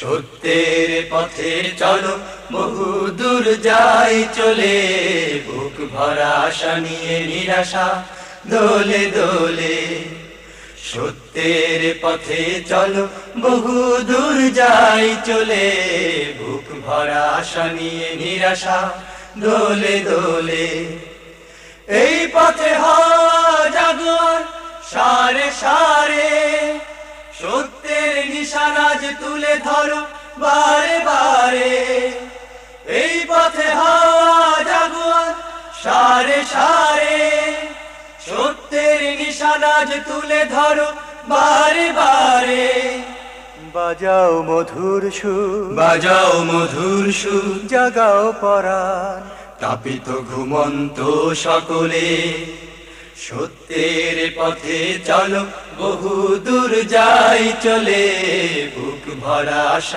সত্যের পথে চলো, বহু দূর যাই চলে, বুক ভরা আশা নিয়ে নিরাশা দোলে দোলে। সত্যের পথে চলো, বহু দূর যাই চলে, বুক ভরা আশা নিয়ে নিরাশা দোলে দোলে। এই পথে হওয়া জাগর সারে সারে, সত্যের নিশানাজ তুলে ধরো বারে বারে। এই পথে হওয়া জাগর সারে সারে, সত্যের নিশানাজ তুলে ধরো বারে বারে। বাজাও মধুর সুর, বাজাও মধুর সুর, জাগাও পরাণ, তাপিত ঘুমন্ত সকলে। সত্যের পথে চলো, বহু দূর যাই চলে, বুক ভরা আশা